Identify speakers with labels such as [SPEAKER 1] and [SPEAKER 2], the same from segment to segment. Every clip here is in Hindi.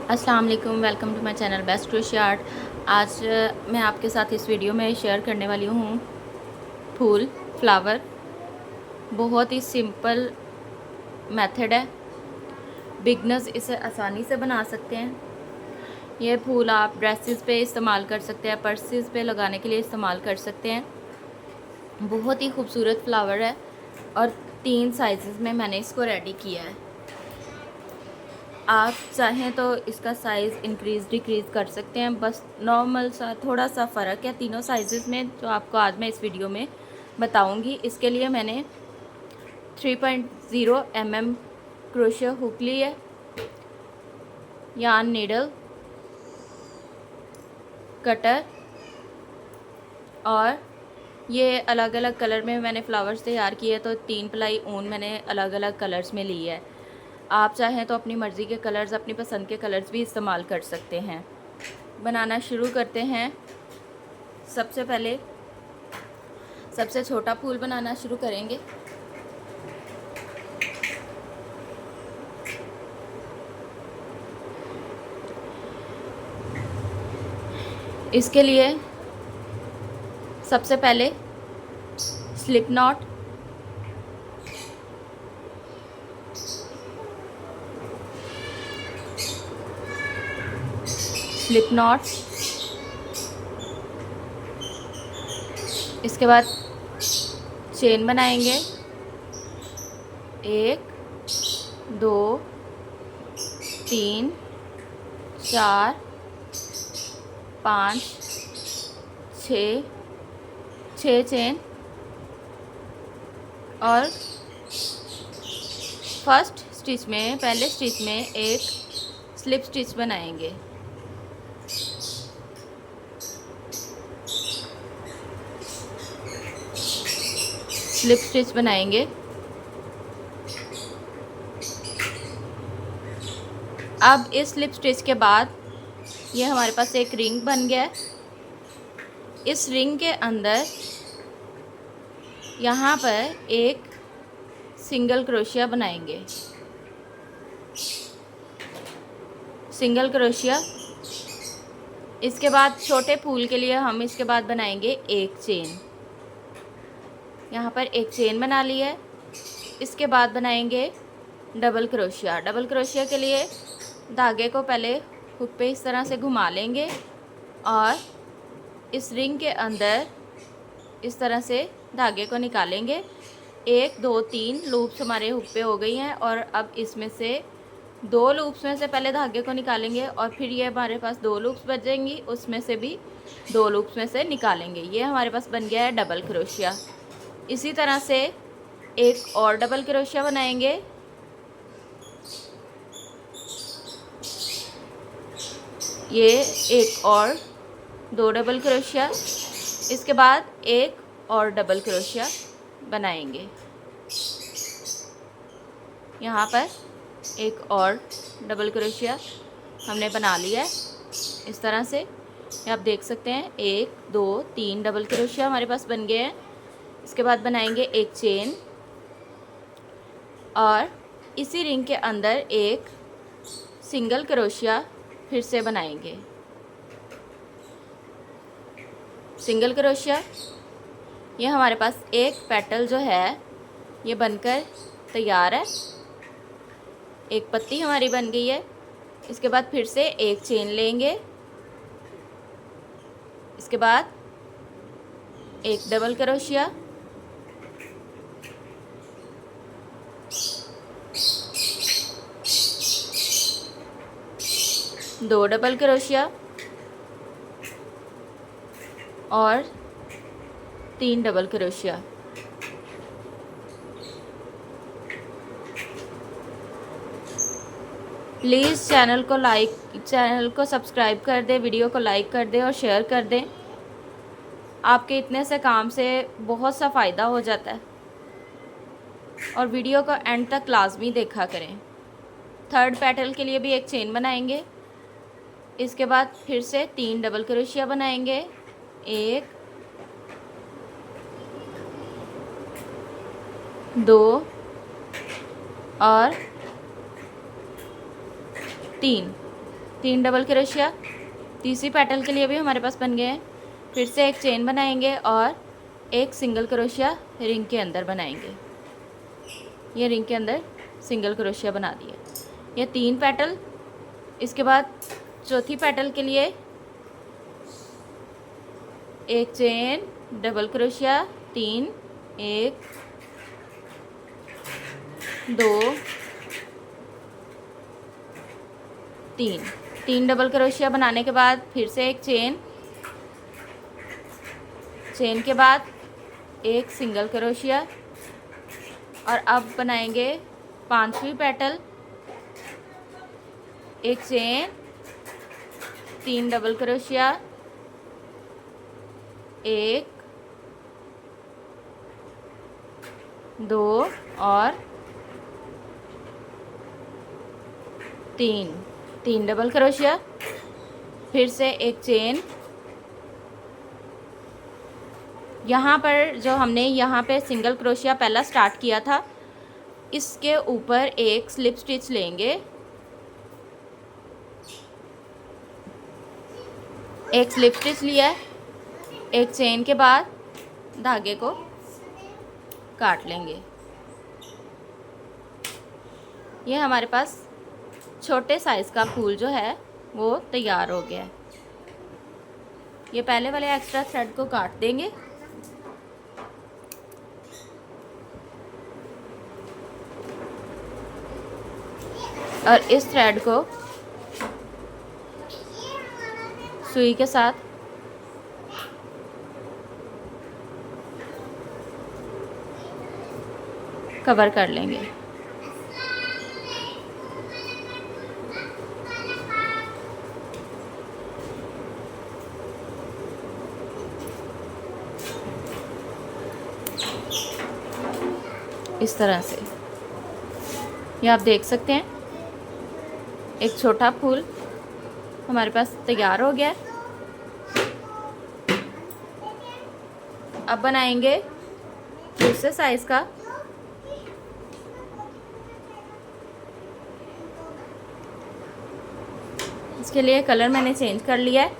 [SPEAKER 1] अस्सलाम वालेकुम, welcome to my channel best क्रोशिया आर्ट। आज मैं आपके साथ इस वीडियो में शेयर करने वाली हूँ फूल फ्लावर। बहुत ही सिंपल मेथड है, बिगनर्स इसे आसानी से बना सकते हैं। यह फूल आप ड्रेसेस पे इस्तेमाल कर सकते हैं, पर्सेस पे लगाने के लिए इस्तेमाल कर सकते हैं। बहुत ही खूबसूरत फ्लावर है और 3 साइज़ में मैंने इसको रेडी किया है। आप चाहें तो इसका साइज़ इंक्रीज़ डिक्रीज़ कर सकते हैं, बस नॉर्मल सा थोड़ा सा फ़र्क है तीनों साइज़ में, जो आपको आज मैं इस वीडियो में बताऊंगी। इसके लिए मैंने 3.0 mm क्रोशिया हुक ली है, यार्न नीडल, कटर, और ये अलग अलग कलर में मैंने फ्लावर्स तैयार किए, तो 3 प्लाई ऊन मैंने अलग अलग कलर्स में ली है। आप चाहें तो अपनी मर्ज़ी के कलर्स, अपनी पसंद के कलर्स भी इस्तेमाल कर सकते हैं। बनाना शुरू करते हैं। सबसे पहले सबसे छोटा फूल बनाना शुरू करेंगे। इसके लिए सबसे पहले स्लिप नॉट, इसके बाद चेन बनाएंगे। 1 2 3 4 5 6 चेन, और फर्स्ट स्टिच में, पहले स्टिच में एक स्लिप स्टिच बनाएंगे। स्लिप स्टिच बनाएंगे। अब इस स्लिप स्टिच के बाद ये हमारे पास एक रिंग बन गया है। इस रिंग के अंदर यहाँ पर एक सिंगल क्रोशिया बनाएंगे। Single crochet. इसके बाद छोटे फूल के लिए हम इसके बाद बनाएंगे एक चेन। यहाँ पर एक चेन बना ली है। इसके बाद बनाएंगे डबल क्रोशिया। डबल क्रोशिया के लिए धागे को पहले हुक पे इस तरह से घुमा लेंगे और इस रिंग के अंदर इस तरह से धागे को निकालेंगे। 1 2 3 लूप्स हमारे हुक पे हो गई हैं, और अब इसमें से 2 लूप्स में से पहले धागे को निकालेंगे, और फिर ये हमारे पास 2 लूप्स बचेंगी, उसमें से भी 2 लूप्स में से निकालेंगे। ये हमारे पास बन गया है डबल क्रोशिया। इसी तरह से एक और डबल क्रोशिया बनाएंगे। ये एक और 2 डबल क्रोशिया। इसके बाद एक और डबल क्रोशिया बनाएंगे। यहाँ पर एक और डबल क्रोशिया हमने बना लिया है इस तरह से। आप देख सकते हैं 1 2 3 डबल क्रोशिया हमारे पास बन गए हैं। इसके बाद बनाएंगे एक चेन, और इसी रिंग के अंदर एक सिंगल क्रोशिया फिर से बनाएंगे। Single crochet. ये हमारे पास एक पेटल जो है ये बनकर तैयार है। एक पत्ती हमारी बन गई है। इसके बाद फिर से एक चेन लेंगे। इसके बाद एक डबल क्रोशिया, दो डबल क्रोशिया और 3 डबल क्रोशिया। प्लीज़ चैनल को सब्सक्राइब कर दें, वीडियो को लाइक कर दें और शेयर कर दें। आपके इतने से काम से बहुत सा फ़ायदा हो जाता है, और वीडियो को एंड तक लाजमी देखा करें। थर्ड पेटल के लिए भी एक चेन बनाएंगे। इसके बाद फिर से 3 डबल क्रोशिया बनाएंगे। 1 2 और 3। 3 डबल क्रोशिया। तीसरी पेटल के लिए भी हमारे पास बन गए हैं। फिर से एक चेन बनाएंगे और एक सिंगल क्रोशिया रिंग के अंदर बनाएंगे। ये रिंग के अंदर सिंगल क्रोशिया बना दिया। ये 3 पेटल। इसके बाद चौथी पेटल के लिए एक chain, double crochet, 3, 1, 2, 3 double crochet बनाने के बाद फिर से एक चेन के बाद एक सिंगल क्रोशिया। और अब बनाएंगे 5वीं पेटल। एक चेन, 3 डबल क्रोशिया, 1, 2 और 3 डबल क्रोशिया। फिर से एक चेन। यहाँ पर जो हमने यहाँ पे सिंगल क्रोशिया पहला स्टार्ट किया था, इसके ऊपर एक स्लिप स्टिच लेंगे। एक स्लिप स्टिच लिया है। एक चेन के बाद धागे को काट लेंगे। ये हमारे पास छोटे साइज़ का फूल जो है वो तैयार हो गया है। ये पहले वाले एक्स्ट्रा थ्रेड को काट देंगे। और इस थ्रेड को सुई के साथ कवर कर लेंगे। इस तरह से ये आप देख सकते हैं, एक छोटा फूल हमारे पास तैयार हो गया है। अब बनाएंगे दूसरे साइज़ का। इसके लिए कलर मैंने चेंज कर लिया है।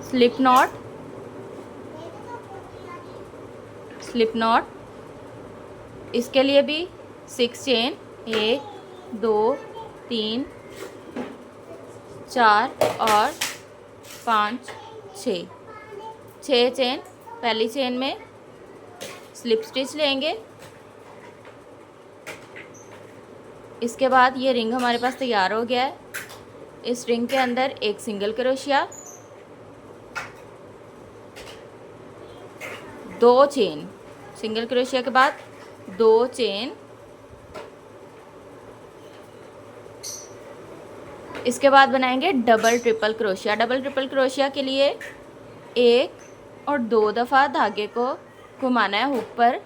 [SPEAKER 1] Slip not. इसके लिए भी 6 चेन, 1, 2, 3, 4 और 5, 6 चेन। पहली चेन में स्लिप स्टिच लेंगे। इसके बाद ये रिंग हमारे पास तैयार हो गया है। इस रिंग के अंदर एक single crochet, 2 chain, single crochet के बाद 2 चेन। इसके बाद बनाएंगे double triple crochet. Double triple crochet के लिए 1 और 2 दफ़ा धागे को घुमाना है हुक पर।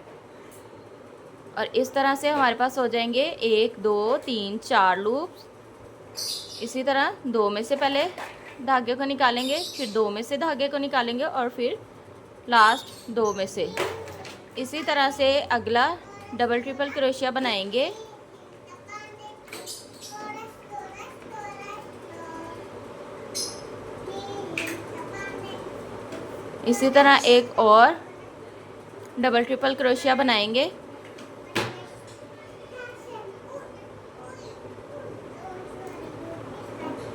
[SPEAKER 1] और इस तरह से हमारे पास हो जाएंगे 1, 2, 3, 4 लूप्स। इसी तरह 2 में से पहले धागे को निकालेंगे, फिर 2 में से धागे को निकालेंगे और फिर लास्ट 2 में से। इसी तरह से अगला डबल ट्रिपल क्रोशिया बनाएंगे। इसी तरह एक और डबल ट्रिपल क्रोशिया बनाएंगे।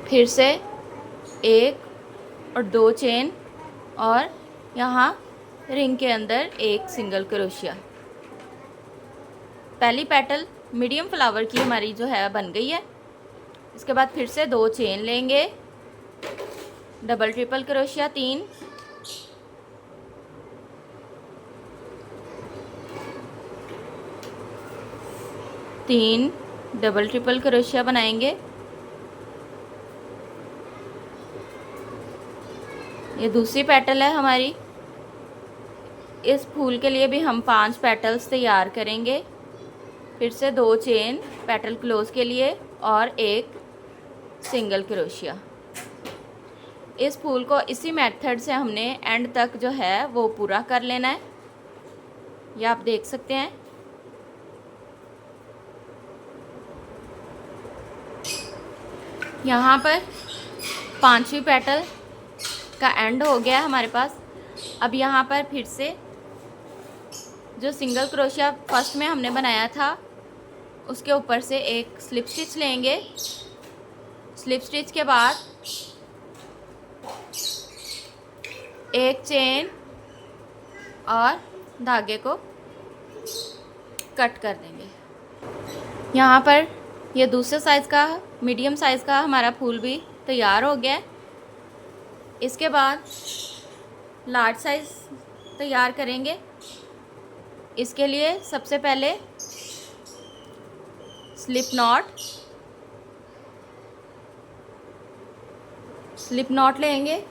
[SPEAKER 1] फिर से 1 और 2 चेन और यहाँ रिंग के अंदर एक सिंगल क्रोशिया। पहली पेटल मीडियम फ्लावर की हमारी जो है बन गई है। इसके बाद फिर से 2 चेन लेंगे, double triple crochet 3 double triple crochet बनाएंगे। ये दूसरी पेटल है हमारी। इस फूल के लिए भी हम 5 पेटल्स तैयार करेंगे। फिर से 2 चेन पेटल क्लोज के लिए और एक सिंगल क्रोशिया। इस फूल को इसी मेथड से हमने एंड तक जो है वो पूरा कर लेना है। ये आप देख सकते हैं। यहाँ पर 5वीं पेटल का एंड हो गया हमारे पास। अब यहाँ पर फिर से जो सिंगल क्रोशिया फर्स्ट में हमने बनाया था उसके ऊपर से एक स्लिप स्टिच लेंगे। स्लिप स्टिच के बाद एक चेन और धागे को कट कर देंगे। यहाँ पर ये दूसरे साइज़ का मीडियम साइज़ का हमारा फूल भी तैयार हो गया है। इसके बाद लार्ज साइज़ तैयार करेंगे। इसके लिए सबसे पहले स्लिप नॉट लेंगे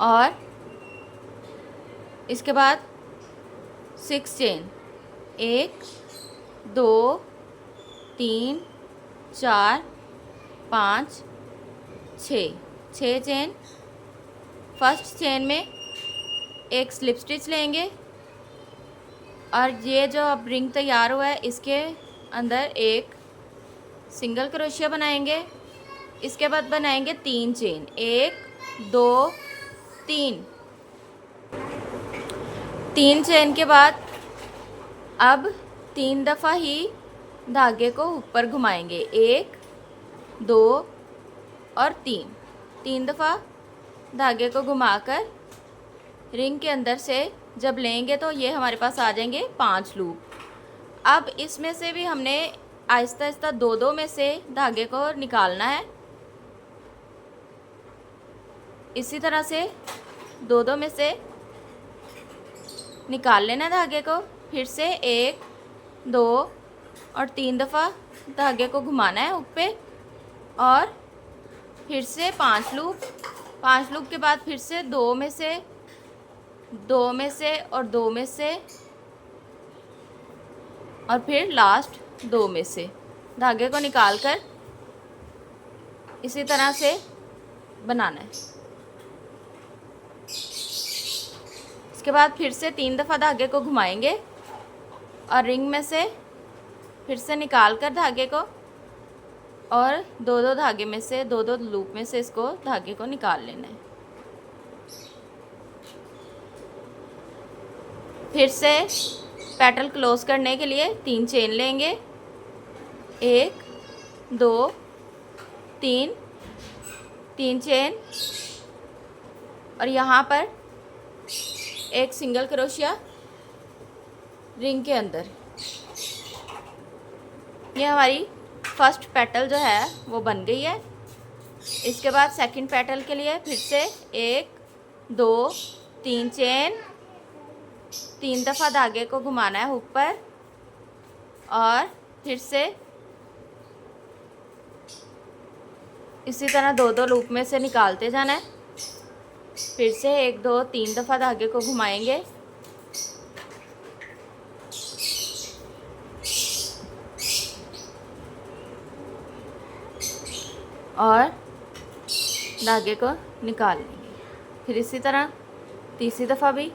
[SPEAKER 1] और इसके बाद 6 चेन, 1 2 3 4 5 6 चेन। फर्स्ट चेन में एक स्लिप स्टिच लेंगे और ये जो अब रिंग तैयार हुआ है इसके अंदर एक सिंगल क्रोशिया बनाएंगे। इसके बाद बनाएंगे 3 चेन, 1 2 3 चेन के बाद अब 3 दफ़ा ही धागे को ऊपर घुमाएंगे, 1 2 और 3 दफ़ा धागे को घुमाकर रिंग के अंदर से जब लेंगे तो ये हमारे पास आ जाएंगे 5 लूप। अब इसमें से भी हमने आहिस्ता आहिस्ता 2 में से धागे को निकालना है। इसी तरह से 2 में से निकाल लेना धागे को। फिर से 1 2 और 3 दफ़ा धागे को घुमाना है ऊपर और फिर से 5 लूप के बाद फिर से 2 में से और 2 में से और फिर लास्ट 2 में से धागे को निकालकर इसी तरह से बनाना है। इसके बाद फिर से 3 दफ़ा धागे को घुमाएंगे और रिंग में से फिर से निकाल कर धागे को और 2 धागे में से 2 लूप में से इसको धागे को निकाल लेना है। फिर से पेटल क्लोज करने के लिए 3 चेन लेंगे, 1 2 3 चेन और यहाँ पर एक सिंगल क्रोशिया रिंग के अंदर। ये हमारी फर्स्ट पेटल जो है वो बन गई है। इसके बाद सेकंड पेटल के लिए फिर से 1 2 3 चेन, 3 दफ़ा धागे को घुमाना है ऊपर और फिर से इसी तरह 2 लूप में से निकालते जाना है। फिर से 1 2 3 दफ़ा धागे को घुमाएंगे और धागे को निकाल लेंगे। फिर इसी तरह तीसरी दफ़ा भी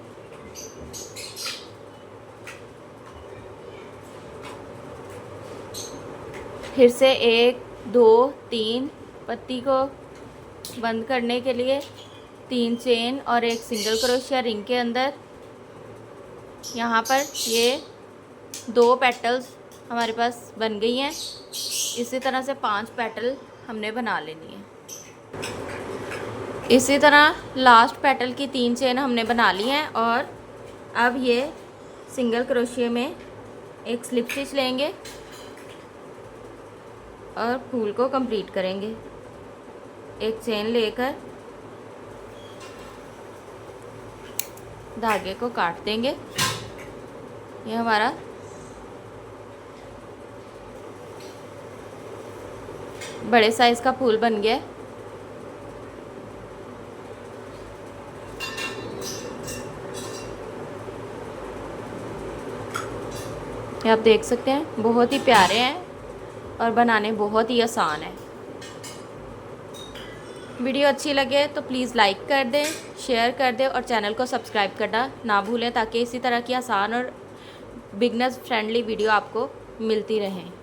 [SPEAKER 1] फिर से 1 2 3 पत्ती को बंद करने के लिए 3 चेन और एक सिंगल क्रोशिया रिंग के अंदर। यहाँ पर ये 2 पेटल्स हमारे पास बन गई हैं। इसी तरह से 5 पेटल हमने बना लेनी है। इसी तरह लास्ट पेटल की 3 चेन हमने बना ली हैं और अब ये सिंगल क्रोशिया में एक स्लिप स्टिच लेंगे और फूल को कंप्लीट करेंगे। एक चेन लेकर धागे को काट देंगे। ये हमारा बड़े साइज़ का फूल बन गया। ये आप देख सकते हैं बहुत ही प्यारे हैं और बनाने बहुत ही आसान है। वीडियो अच्छी लगे तो प्लीज़ लाइक कर दें, शेयर कर दें और चैनल को सब्सक्राइब करना ना भूलें ताकि इसी तरह की आसान और बिगनर्स फ्रेंडली वीडियो आपको मिलती रहें।